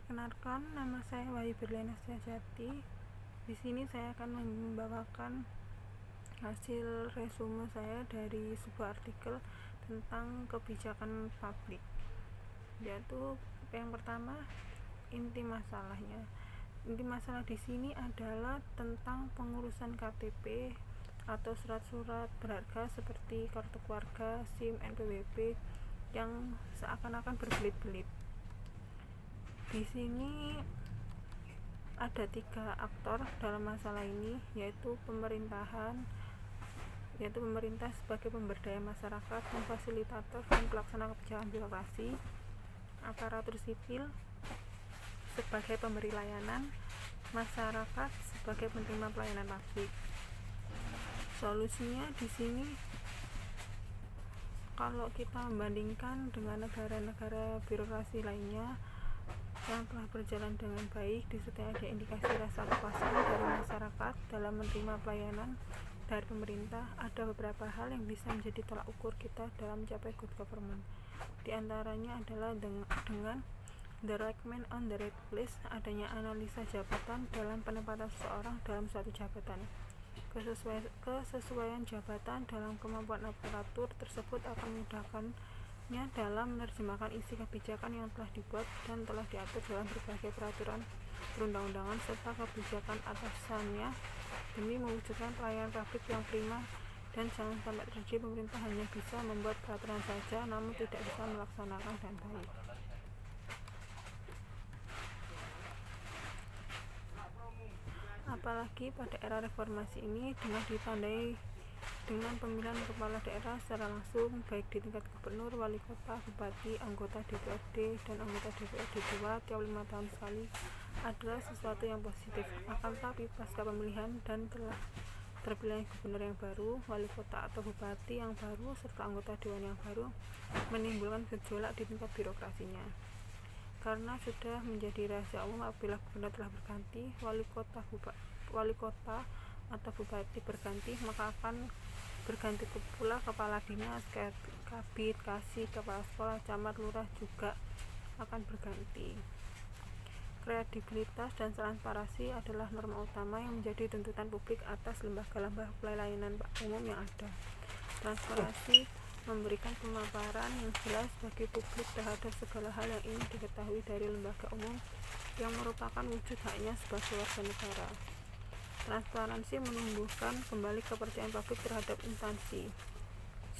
Perkenalkan, nama saya Wahyu Berliana Setiajati. Di sini saya akan membawakan hasil resume saya dari sebuah artikel tentang kebijakan publik. Yaitu yang pertama, inti masalahnya. Inti masalah di sini adalah tentang pengurusan KTP atau surat-surat berharga seperti kartu keluarga, SIM, NPWP yang seakan-akan berbelit-belit. Di sini ada 3 aktor dalam masalah ini, yaitu pemerintah sebagai pemberdaya masyarakat, memfasilitator dan pelaksana kebijakan birokrasi, aparatur sipil sebagai pemberi layanan, masyarakat sebagai penerima pelayanan publik. Solusinya di sini, kalau kita membandingkan dengan negara-negara birokrasi lainnya yang telah berjalan dengan baik, disertai ada indikasi rasa kepuasan dari masyarakat dalam menerima pelayanan dari pemerintah, ada beberapa hal yang bisa menjadi tolak ukur kita dalam mencapai good government. Di antaranya adalah dengan the right man on the right place, adanya analisa jabatan dalam penempatan seseorang dalam suatu jabatan. Kesesuaian jabatan dalam kemampuan aparatur tersebut akan memudahkannya dalam menerjemahkan isi kebijakan yang telah dibuat dan telah diatur dalam berbagai peraturan perundang-undangan serta kebijakan atasannya demi mewujudkan pelayanan publik yang prima. Dan jangan sampai terjadi pemerintah hanya bisa membuat peraturan saja namun tidak bisa melaksanakan dengan baik. Apalagi pada era reformasi ini dengan ditandai dengan pemilihan kepala daerah secara langsung, baik di tingkat gubernur, wali kota, bupati, anggota DPRD, dan anggota DPRD 2 tiap 5 tahun sekali adalah sesuatu yang positif. Akan tetapi pasca pemilihan dan telah terpilihnya gubernur yang baru, wali kota atau bupati yang baru, serta anggota dewan yang baru menimbulkan gejolak di tingkat birokrasinya. Karena sudah menjadi rahasia umum apabila gubernur telah berganti, wali kota atau bupati berganti, maka akan berganti pula kepala dinas, kabid, kasih, kepala sekolah, camat, lurah juga akan berganti. Kredibilitas dan transparansi adalah norma utama yang menjadi tuntutan publik atas lembaga-lembaga pelayanan umum yang ada. Transparansi memberikan pemaparan yang jelas bagi publik terhadap segala hal yang ingin diketahui dari lembaga umum yang merupakan wujud haknya sebagai warga negara. Transparansi menumbuhkan kembali kepercayaan publik terhadap instansi.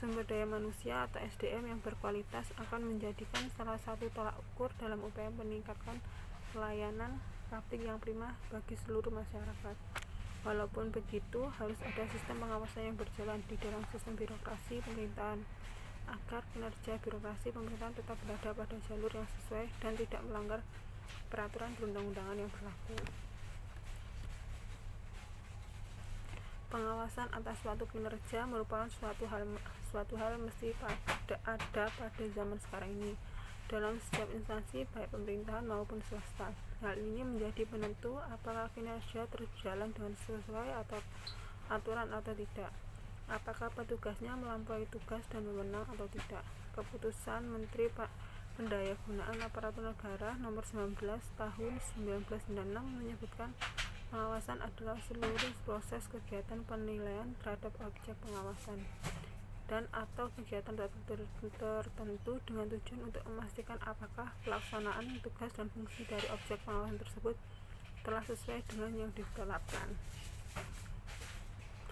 Sumber daya manusia atau SDM yang berkualitas akan menjadikan salah satu tolak ukur dalam upaya meningkatkan pelayanan publik yang prima bagi seluruh masyarakat. Walaupun begitu, harus ada sistem pengawasan yang berjalan di dalam sistem birokrasi pemerintahan agar kinerja birokrasi pemerintahan tetap berada pada jalur yang sesuai dan tidak melanggar peraturan perundang-undangan yang berlaku. Pengawasan atas suatu kinerja merupakan suatu hal mesti ada pada zaman sekarang ini dalam setiap instansi baik pemerintahan maupun swasta. Hal ini menjadi penentu apakah kinerja terjalan dengan sesuai atau aturan atau tidak, apakah petugasnya melampaui tugas dan wewenang atau tidak. Keputusan Menteri Pendayagunaan Aparatur Negara Nomor 19 Tahun 1996 menyebutkan pengawasan adalah seluruh proses kegiatan penilaian terhadap objek pengawasan dan atau kegiatan tertentu dengan tujuan untuk memastikan apakah pelaksanaan tugas dan fungsi dari objek pengawasan tersebut telah sesuai dengan yang ditetapkan.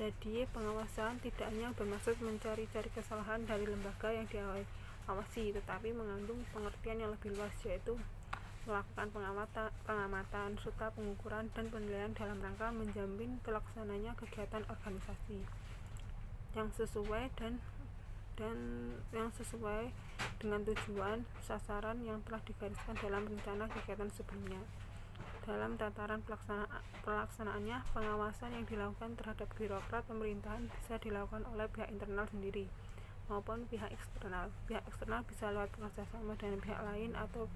Jadi pengawasan tidak hanya bermaksud mencari-cari kesalahan dari lembaga yang diawasi, tetapi mengandung pengertian yang lebih luas, yaitu melakukan pengamatan serta pengukuran dan penilaian dalam rangka menjamin terlaksananya kegiatan organisasi yang sesuai dengan tujuan sasaran yang telah digariskan dalam rencana kegiatan sebelumnya. Dalam tataran pelaksanaannya, pengawasan yang dilakukan terhadap birokrat pemerintahan bisa dilakukan oleh pihak internal sendiri maupun pihak eksternal. Pihak eksternal bisa lewat kerjasama dengan pihak lain atau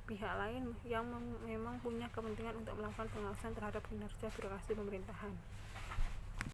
pihak lain yang memang punya kepentingan untuk melakukan pengawasan terhadap kinerja birokrasi pemerintahan.